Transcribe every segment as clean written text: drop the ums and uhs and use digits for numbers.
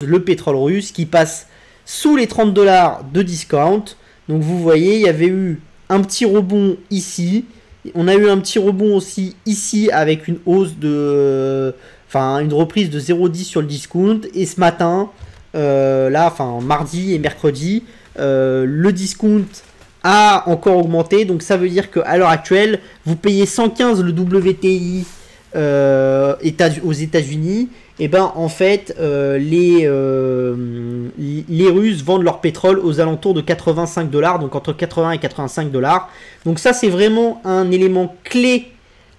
le pétrole russe qui passe sous les 30 $ de discount. Donc vous voyez, il y avait eu un petit rebond ici. On a eu un petit rebond aussi ici avec une hausse de... Enfin, une reprise de 0,10 sur le discount. Et ce matin, là, enfin mardi et mercredi, le discount a encore augmenté. Donc ça veut dire qu'à l'heure actuelle, vous payez 115 le WTI aux États-Unis. Et ben en fait, les Russes vendent leur pétrole aux alentours de 85 $, donc entre 80 et 85 $. Donc ça, c'est vraiment un élément clé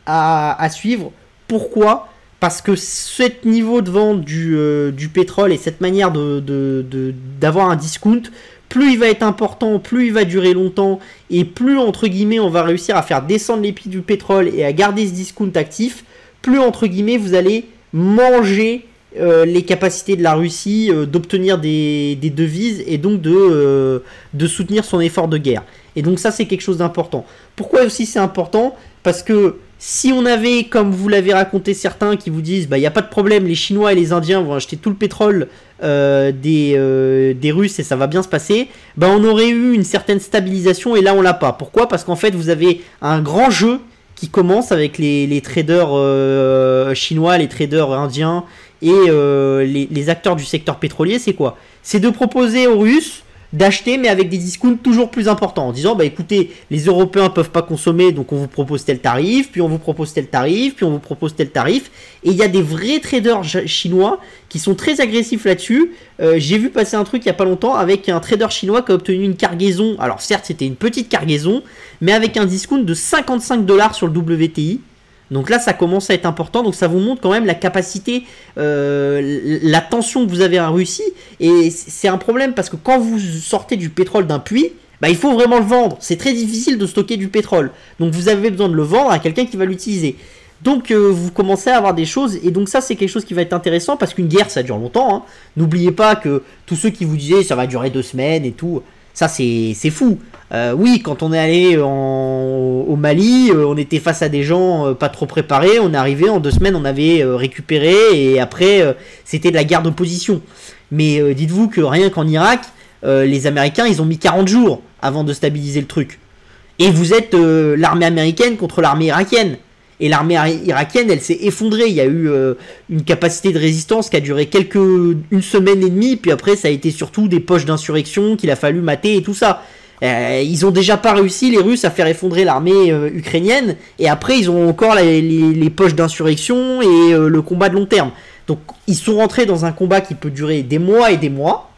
à suivre. Pourquoi ? Parce que ce niveau de vente du pétrole et cette manière d'avoir un discount, plus il va être important, plus il va durer longtemps, et plus, entre guillemets, on va réussir à faire descendre les prix du pétrole et à garder ce discount actif, plus, entre guillemets, vous allez manger les capacités de la Russie d'obtenir des devises et donc de soutenir son effort de guerre. Et donc ça, c'est quelque chose d'important. Pourquoi aussi c'est important ? Parce que si on avait, comme vous l'avez raconté certains qui vous disent, bah il n'y a pas de problème, les Chinois et les Indiens vont acheter tout le pétrole des Russes et ça va bien se passer, bah on aurait eu une certaine stabilisation et là on l'a pas. Pourquoi ? Parce qu'en fait vous avez un grand jeu qui commence avec les traders chinois, les traders indiens et les acteurs du secteur pétrolier. C'est quoi ? C'est de proposer aux Russes d'acheter mais avec des discounts toujours plus importants en disant bah écoutez, les Européens peuvent pas consommer donc on vous propose tel tarif, puis on vous propose tel tarif, puis on vous propose tel tarif, et il y a des vrais traders chinois qui sont très agressifs là-dessus. J'ai vu passer un truc il y a pas longtemps avec un trader chinois qui a obtenu une cargaison, alors certes c'était une petite cargaison mais avec un discount de 55 $ sur le WTI. Donc là, ça commence à être important. Donc ça vous montre quand même la capacité, la tension que vous avez en Russie. Et c'est un problème parce que quand vous sortez du pétrole d'un puits, bah, il faut vraiment le vendre. C'est très difficile de stocker du pétrole. Donc vous avez besoin de le vendre à quelqu'un qui va l'utiliser. Donc vous commencez à avoir des choses. Et donc ça, c'est quelque chose qui va être intéressant parce qu'une guerre, ça dure longtemps. Hein. N'oubliez pas que tous ceux qui vous disaient ça va durer 2 semaines et tout, ça c'est fou. Oui, quand on est allé au Mali, on était face à des gens pas trop préparés. On est arrivé en 2 semaines, on avait récupéré et après c'était de la guerre d'opposition. Mais dites-vous que rien qu'en Irak, les Américains ils ont mis 40 jours avant de stabiliser le truc. Et vous êtes l'armée américaine contre l'armée irakienne. Et l'armée irakienne, elle s'est effondrée. Il y a eu une capacité de résistance qui a duré une semaine et demie. Puis après, ça a été surtout des poches d'insurrection qu'il a fallu mater et tout ça. Ils ont déjà pas réussi, les Russes, à faire effondrer l'armée ukrainienne. Et après, ils ont encore les poches d'insurrection et le combat de long terme. Donc, ils sont rentrés dans un combat qui peut durer des mois et des mois.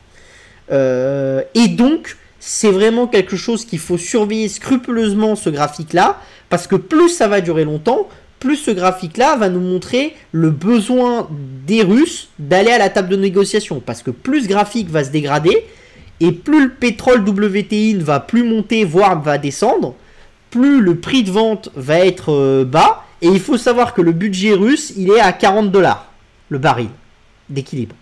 Et donc, c'est vraiment quelque chose qu'il faut surveiller scrupuleusement, ce graphique-là. Parce que plus ça va durer longtemps, plus ce graphique-là va nous montrer le besoin des Russes d'aller à la table de négociation. Parce que plus ce graphique va se dégrader, et plus le pétrole WTI ne va plus monter, voire va descendre, plus le prix de vente va être bas. Et il faut savoir que le budget russe, il est à 40 $, le baril d'équilibre.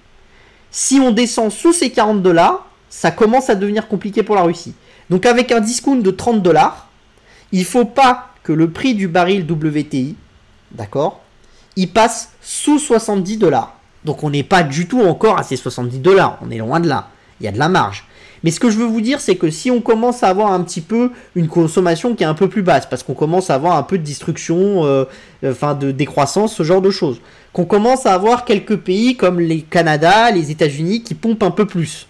Si on descend sous ces 40 $, ça commence à devenir compliqué pour la Russie. Donc avec un discount de 30 $, il ne faut pas que le prix du baril WTI, d'accord, il passe sous 70 $. Donc on n'est pas du tout encore à ces 70 $, on est loin de là, il y a de la marge. Mais ce que je veux vous dire, c'est que si on commence à avoir un petit peu une consommation qui est un peu plus basse, parce qu'on commence à avoir un peu de destruction, de décroissance, ce genre de choses, qu'on commence à avoir quelques pays comme les Canada, les États-Unis qui pompent un peu plus,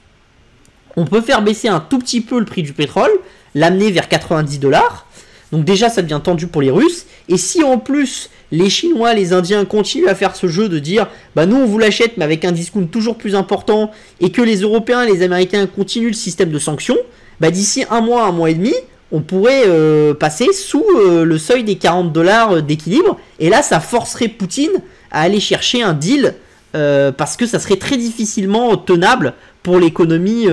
on peut faire baisser un tout petit peu le prix du pétrole, l'amener vers 90 $. Donc déjà, ça devient tendu pour les Russes. Et si en plus, les Chinois, les Indiens continuent à faire ce jeu de dire « bah nous, on vous l'achète, mais avec un discount toujours plus important » et que les Européens et les Américains continuent le système de sanctions, bah d'ici un mois et demi, on pourrait passer sous le seuil des 40 $ d'équilibre. Et là, ça forcerait Poutine à aller chercher un deal parce que ça serait très difficilement tenable pour l'économie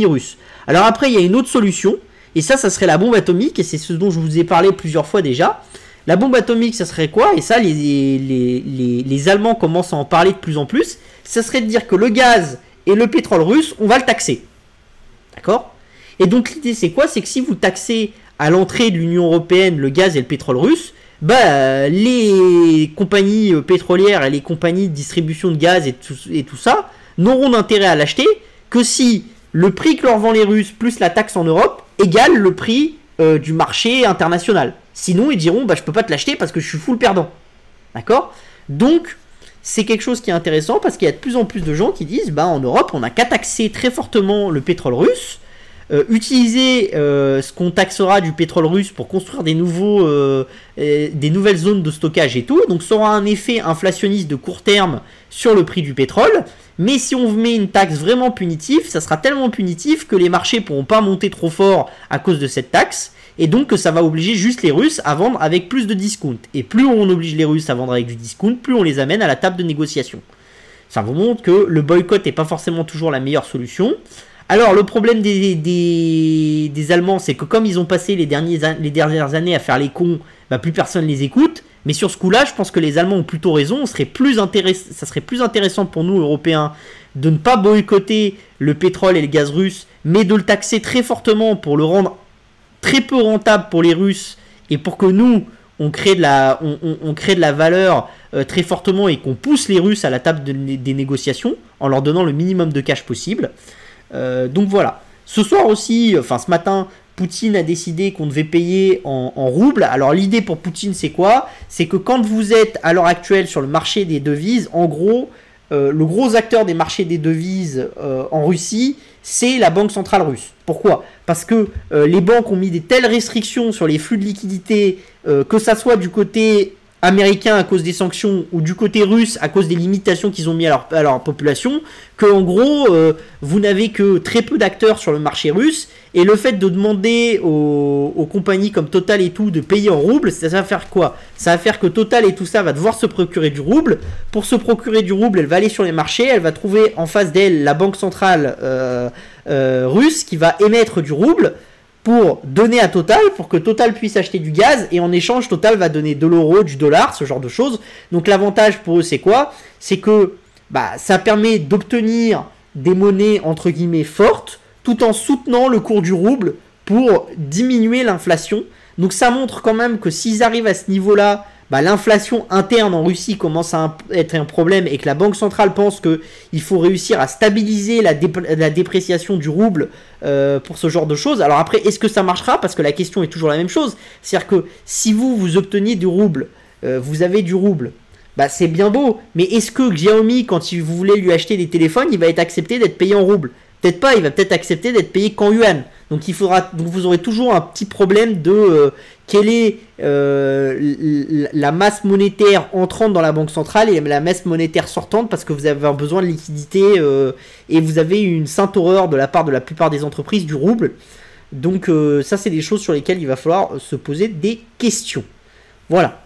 russe. Alors après, il y a une autre solution. Et ça serait la bombe atomique, et c'est ce dont je vous ai parlé plusieurs fois déjà. La bombe atomique, ça serait quoi ? Et ça, les Allemands commencent à en parler de plus en plus. Ça serait de dire que le gaz et le pétrole russe, on va le taxer. D'accord ? Et donc l'idée, c'est quoi ? C'est que si vous taxez à l'entrée de l'Union Européenne le gaz et le pétrole russe, bah, les compagnies pétrolières et les compagnies de distribution de gaz et tout ça, n'auront d'intérêt à l'acheter que si le prix que leur vendent les Russes plus la taxe en Europe égale le prix du marché international. Sinon, ils diront bah, je peux pas te l'acheter parce que je suis full perdant. D'accord? Donc, c'est quelque chose qui est intéressant parce qu'il y a de plus en plus de gens qui disent bah, en Europe, on n'a qu'à taxer très fortement le pétrole russe, utiliser ce qu'on taxera du pétrole russe pour construire des nouvelles zones de stockage et tout. Donc, ça aura un effet inflationniste de court terme sur le prix du pétrole. Mais si on met une taxe vraiment punitive, ça sera tellement punitif que les marchés ne pourront pas monter trop fort à cause de cette taxe. Et donc que ça va obliger juste les Russes à vendre avec plus de discount. Et plus on oblige les Russes à vendre avec du discount, plus on les amène à la table de négociation. Ça vous montre que le boycott n'est pas forcément toujours la meilleure solution. Alors le problème des Allemands, c'est que comme ils ont passé les dernières années à faire les cons, bah, plus personne les écoute. Mais sur ce coup-là, je pense que les Allemands ont plutôt raison. Ça serait plus intéressant pour nous, Européens, de ne pas boycotter le pétrole et le gaz russe, mais de le taxer très fortement pour le rendre très peu rentable pour les Russes et pour que nous, on crée de la valeur très fortement et qu'on pousse les Russes à la table des négociations en leur donnant le minimum de cash possible. Donc voilà. Ce soir aussi, enfin ce matin, Poutine a décidé qu'on devait payer en roubles. Alors l'idée pour Poutine, c'est quoi? C'est que quand vous êtes à l'heure actuelle sur le marché des devises, en gros, le gros acteur des marchés des devises en Russie, c'est la banque centrale russe. Pourquoi? Parce que les banques ont mis des telles restrictions sur les flux de liquidités, que ça soit du côté américain à cause des sanctions ou du côté russe à cause des limitations qu'ils ont mis à leur population, que en gros, vous n'avez que très peu d'acteurs sur le marché russe, et le fait de demander aux compagnies comme Total et tout de payer en roubles, ça va faire quoi? Ça va faire que Total et tout ça va devoir se procurer du rouble. Pour se procurer du rouble, elle va aller sur les marchés, elle va trouver en face d'elle la banque centrale russe qui va émettre du rouble pour donner à Total, pour que Total puisse acheter du gaz, et en échange, Total va donner de l'euro, du dollar, ce genre de choses. Donc l'avantage pour eux, c'est quoi? C'est que bah, ça permet d'obtenir des monnaies, entre guillemets, fortes, tout en soutenant le cours du rouble pour diminuer l'inflation. Donc ça montre quand même que s'ils arrivent à ce niveau-là, bah, l'inflation interne en Russie commence à être un problème et que la Banque centrale pense qu'il faut réussir à stabiliser la dépréciation du rouble pour ce genre de choses. Alors après, est-ce que ça marchera? Parce que la question est toujours la même chose. C'est-à-dire que si vous obtenez du rouble, vous avez du rouble, bah, c'est bien beau. Mais est-ce que Xiaomi, quand vous voulez lui acheter des téléphones, il va être accepté d'être payé en rouble? Peut-être pas, il va peut-être accepter d'être payé qu'en yuan. Donc vous aurez toujours un petit problème de quelle est la masse monétaire entrante dans la banque centrale et la masse monétaire sortante, parce que vous avez besoin de liquidité et vous avez une sainte horreur de la part de la plupart des entreprises du rouble. Donc ça, c'est des choses sur lesquelles il va falloir se poser des questions. Voilà.